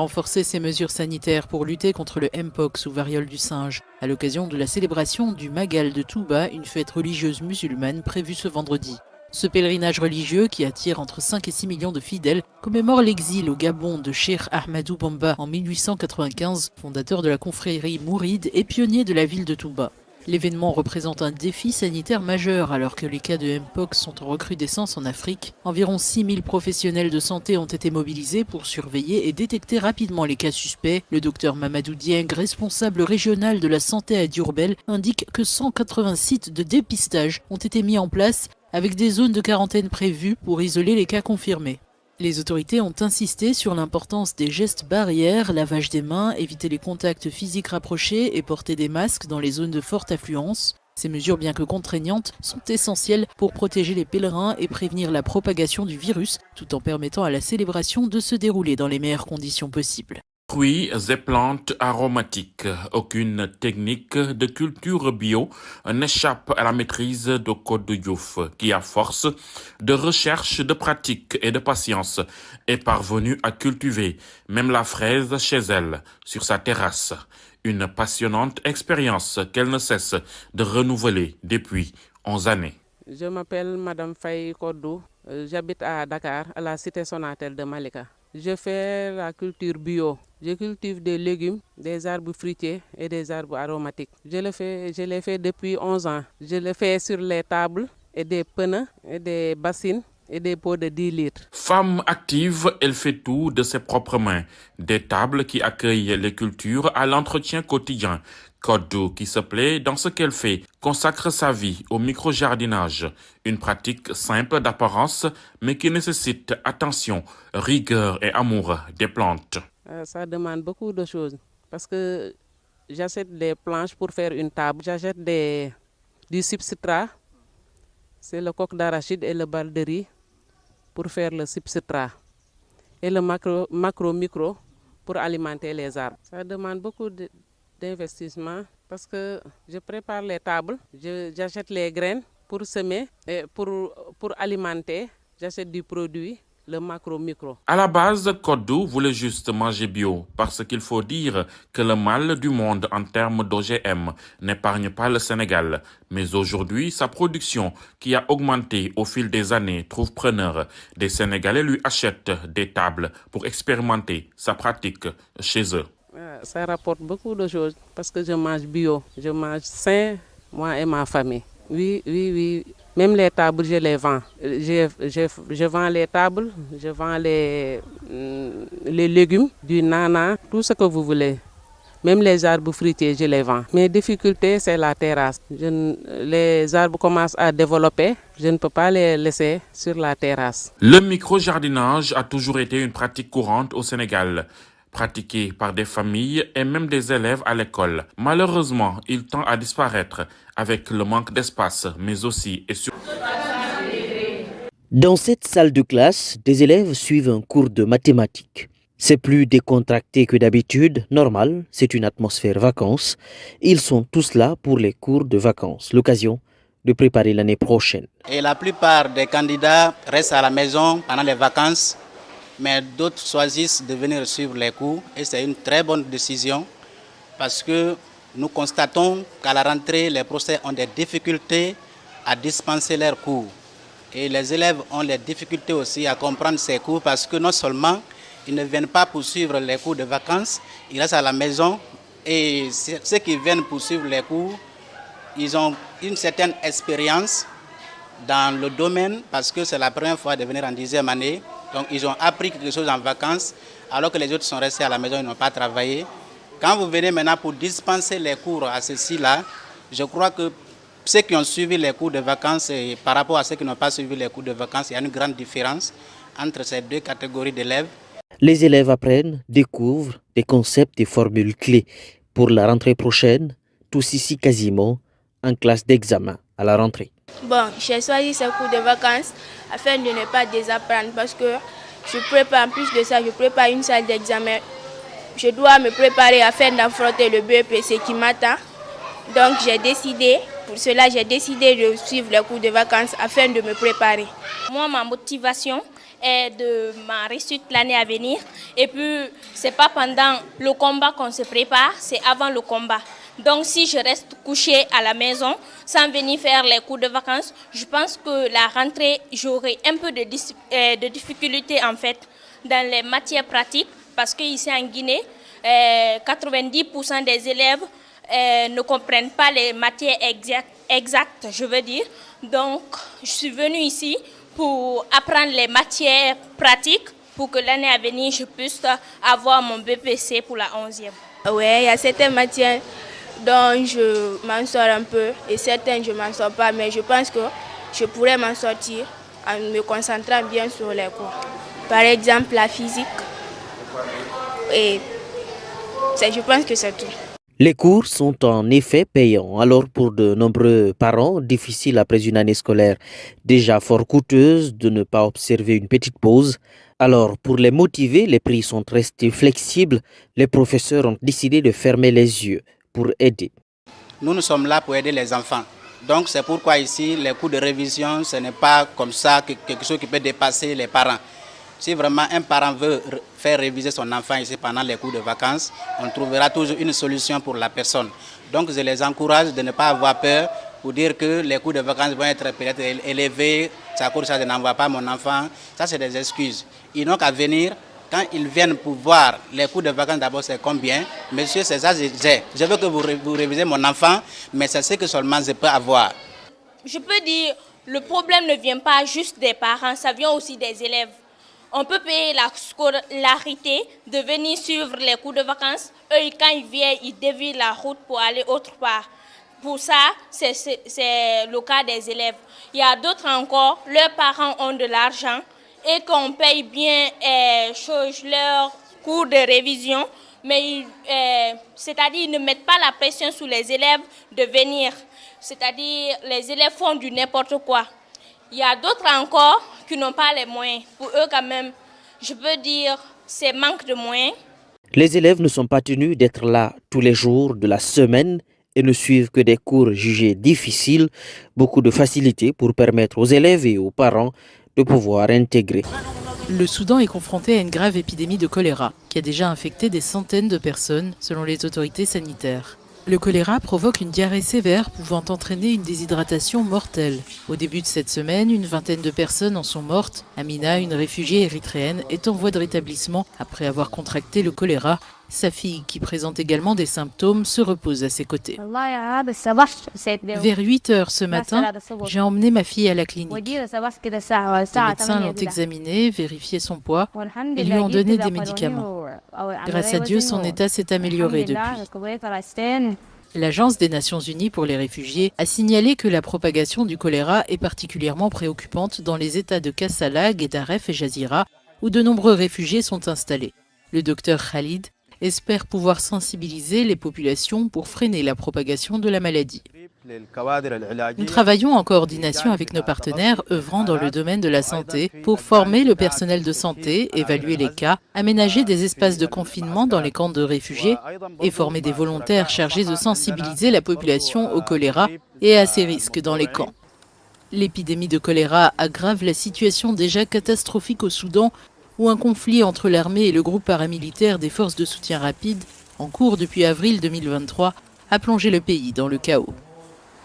renforcé ses mesures sanitaires pour lutter contre le Mpox ou variole du singe, à l'occasion de la célébration du Magal de Touba, une fête religieuse musulmane prévue ce vendredi. Ce pèlerinage religieux, qui attire entre 5 et 6 millions de fidèles, commémore l'exil au Gabon de Cheikh Ahmadou Bamba en 1895, fondateur de la confrérie mouride et pionnier de la ville de Touba. L'événement représente un défi sanitaire majeur alors que les cas de Mpox sont en recrudescence en Afrique. Environ 6 000 professionnels de santé ont été mobilisés pour surveiller et détecter rapidement les cas suspects. Le docteur Mamadou Dieng, responsable régional de la santé à Diourbel, indique que 180 sites de dépistage ont été mis en place avec des zones de quarantaine prévues pour isoler les cas confirmés. Les autorités ont insisté sur l'importance des gestes barrières, lavage des mains, éviter les contacts physiques rapprochés et porter des masques dans les zones de forte affluence. Ces mesures, bien que contraignantes, sont essentielles pour protéger les pèlerins et prévenir la propagation du virus, tout en permettant à la célébration de se dérouler dans les meilleures conditions possibles. Fruits et plantes aromatiques. Aucune technique de culture bio n'échappe à la maîtrise de Codou Diouf, qui, à force de recherche, de pratique et de patience, est parvenue à cultiver même la fraise chez elle, sur sa terrasse. Une passionnante expérience qu'elle ne cesse de renouveler depuis 11 années. Je m'appelle Madame Faye Codou. J'habite à Dakar, à la cité Sonatel de Malika. Je fais la culture bio. Je cultive des légumes, des arbres fruitiers et des arbres aromatiques. Je l'ai fait depuis 11 ans. Je le fais sur les tables et des pneus et des bassines et des pots de 10 litres. Femme active, elle fait tout de ses propres mains. Des tables qui accueillent les cultures à l'entretien quotidien. Codou, qui se plaît dans ce qu'elle fait, consacre sa vie au micro-jardinage. Une pratique simple d'apparence, mais qui nécessite attention, rigueur et amour des plantes. Ça demande beaucoup de choses parce que j'achète des planches pour faire une table. J'achète du substrat, c'est le coq d'arachide et le bal de riz pour faire le substrat. Et le macro-micro pour alimenter les arbres. Ça demande beaucoup d'investissement parce que je prépare les tables, j'achète les graines pour semer et pour alimenter, j'achète du produit, le macro-micro. À la base, Codou voulait juste manger bio parce qu'il faut dire que le mal du monde en termes d'OGM n'épargne pas le Sénégal. Mais aujourd'hui, sa production, qui a augmenté au fil des années, trouve preneur. Des Sénégalais lui achètent des tables pour expérimenter sa pratique chez eux. Ça rapporte beaucoup de choses parce que je mange bio, je mange sain, moi et ma famille. Oui. Même les tables, je les vends. Je vends les tables, je vends les légumes, du nana, tout ce que vous voulez. Même les arbres fruitiers, je les vends. Mes difficultés, c'est la terrasse. Les arbres commencent à développer. Je ne peux pas les laisser sur la terrasse. Le micro-jardinage a toujours été une pratique courante au Sénégal, pratiquée par des familles et même des élèves à l'école. Malheureusement, il tend à disparaître avec le manque d'espace, mais aussi et surtout. Dans cette salle de classe, des élèves suivent un cours de mathématiques. C'est plus décontracté que d'habitude, normal, c'est une atmosphère vacances. Ils sont tous là pour les cours de vacances, l'occasion de préparer l'année prochaine. Et la plupart des candidats restent à la maison pendant les vacances, mais d'autres choisissent de venir suivre les cours et c'est une très bonne décision parce que nous constatons qu'à la rentrée, les professeurs ont des difficultés à dispenser leurs cours. Et les élèves ont des difficultés aussi à comprendre ces cours parce que non seulement ils ne viennent pas poursuivre les cours de vacances, ils restent à la maison et ceux qui viennent poursuivre les cours, ils ont une certaine expérience dans le domaine parce que c'est la première fois de venir en 10e année. Donc ils ont appris quelque chose en vacances alors que les autres sont restés à la maison, ils n'ont pas travaillé. Quand vous venez maintenant pour dispenser les cours à ceux-ci-là, je crois que ceux qui ont suivi les cours de vacances et par rapport à ceux qui n'ont pas suivi les cours de vacances, il y a une grande différence entre ces deux catégories d'élèves. Les élèves apprennent, découvrent des concepts et formules clés pour la rentrée prochaine, tous ici quasiment en classe d'examen à la rentrée. Bon, j'ai choisi ce cours de vacances afin de ne pas désapprendre parce que je prépare, en plus de ça, je prépare une salle d'examen. Je dois me préparer afin d'affronter le BEPC qui m'attend. Donc pour cela, j'ai décidé de suivre les cours de vacances afin de me préparer. Moi, ma motivation et de ma réussite l'année à venir. Et puis, c'est pas pendant le combat qu'on se prépare, c'est avant le combat. Donc, si je reste couchée à la maison sans venir faire les cours de vacances, je pense que la rentrée, j'aurai un peu de difficulté en fait dans les matières pratiques parce qu'ici en Guinée, 90% des élèves ne comprennent pas les matières exactes, je veux dire. Donc, je suis venue ici pour apprendre les matières pratiques pour que l'année à venir, je puisse avoir mon BPC pour la 11e. Oui, il y a certaines matières dont je m'en sors un peu et certaines, je ne m'en sors pas. Mais je pense que je pourrais m'en sortir en me concentrant bien sur les cours. Par exemple, la physique. Et je pense que c'est tout. Les cours sont en effet payants, alors pour de nombreux parents, difficile après une année scolaire déjà fort coûteuse de ne pas observer une petite pause. Alors pour les motiver, les prix sont restés flexibles. Les professeurs ont décidé de fermer les yeux pour aider. Nous sommes là pour aider les enfants. Donc c'est pourquoi ici, les cours de révision, ce n'est pas comme ça quelque chose qui peut dépasser les parents. Si vraiment un parent veut faire réviser son enfant ici pendant les cours de vacances, on trouvera toujours une solution pour la personne. Donc je les encourage de ne pas avoir peur pour dire que les cours de vacances vont être peut-être élevés, ça coûte ça, je n'envoie pas mon enfant. Ça c'est des excuses. Ils n'ont qu'à venir. Quand ils viennent pour voir les cours de vacances, d'abord c'est combien. Monsieur, c'est ça, je veux que vous révisez mon enfant, mais c'est ce que seulement je peux avoir. Je peux dire, le problème ne vient pas juste des parents, ça vient aussi des élèves. On peut payer la scolarité de venir suivre les cours de vacances. Eux, quand ils viennent, ils dévient la route pour aller autre part. Pour ça, c'est le cas des élèves. Il y a d'autres encore, leurs parents ont de l'argent et qu'on paye bien leurs cours de révision, mais c'est-à-dire ils ne mettent pas la pression sur les élèves de venir. C'est-à-dire les élèves font du n'importe quoi. Il y a d'autres encore qui n'ont pas les moyens. Pour eux quand même, je peux dire, c'est manque de moyens. Les élèves ne sont pas tenus d'être là tous les jours de la semaine et ne suivent que des cours jugés difficiles. Beaucoup de facilité pour permettre aux élèves et aux parents de pouvoir intégrer. Le Soudan est confronté à une grave épidémie de choléra qui a déjà infecté des centaines de personnes selon les autorités sanitaires. Le choléra provoque une diarrhée sévère pouvant entraîner une déshydratation mortelle. Au début de cette semaine, une vingtaine de personnes en sont mortes. Amina, une réfugiée érythréenne, est en voie de rétablissement après avoir contracté le choléra. Sa fille, qui présente également des symptômes, se repose à ses côtés. Vers 8 heures ce matin, j'ai emmené ma fille à la clinique. Les médecins l'ont examinée, vérifié son poids et lui ont donné des médicaments. Grâce à Dieu, son état s'est amélioré depuis. L'Agence des Nations Unies pour les réfugiés a signalé que la propagation du choléra est particulièrement préoccupante dans les États de Kassala, Guedaref et Jazira, où de nombreux réfugiés sont installés. Le docteur Khalid espère pouvoir sensibiliser les populations pour freiner la propagation de la maladie. Nous travaillons en coordination avec nos partenaires œuvrant dans le domaine de la santé pour former le personnel de santé, évaluer les cas, aménager des espaces de confinement dans les camps de réfugiés et former des volontaires chargés de sensibiliser la population au choléra et à ses risques dans les camps. L'épidémie de choléra aggrave la situation déjà catastrophique au Soudan, où un conflit entre l'armée et le groupe paramilitaire des forces de soutien rapide, en cours depuis avril 2023, a plongé le pays dans le chaos.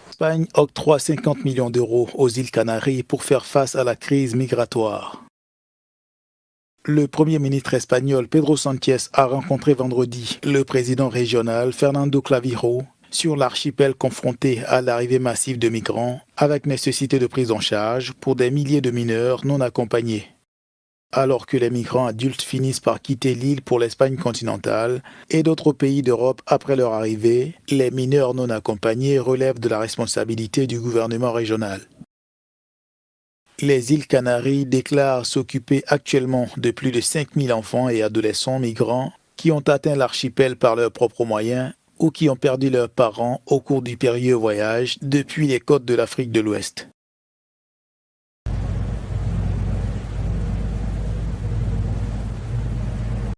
L'Espagne octroie 50 millions d'euros aux îles Canaries pour faire face à la crise migratoire. Le Premier ministre espagnol Pedro Sánchez a rencontré vendredi le président régional Fernando Clavijo sur l'archipel confronté à l'arrivée massive de migrants, avec nécessité de prise en charge pour des milliers de mineurs non accompagnés. Alors que les migrants adultes finissent par quitter l'île pour l'Espagne continentale et d'autres pays d'Europe après leur arrivée, les mineurs non accompagnés relèvent de la responsabilité du gouvernement régional. Les îles Canaries déclarent s'occuper actuellement de plus de 5000 enfants et adolescents migrants qui ont atteint l'archipel par leurs propres moyens ou qui ont perdu leurs parents au cours du périlleux voyage depuis les côtes de l'Afrique de l'Ouest.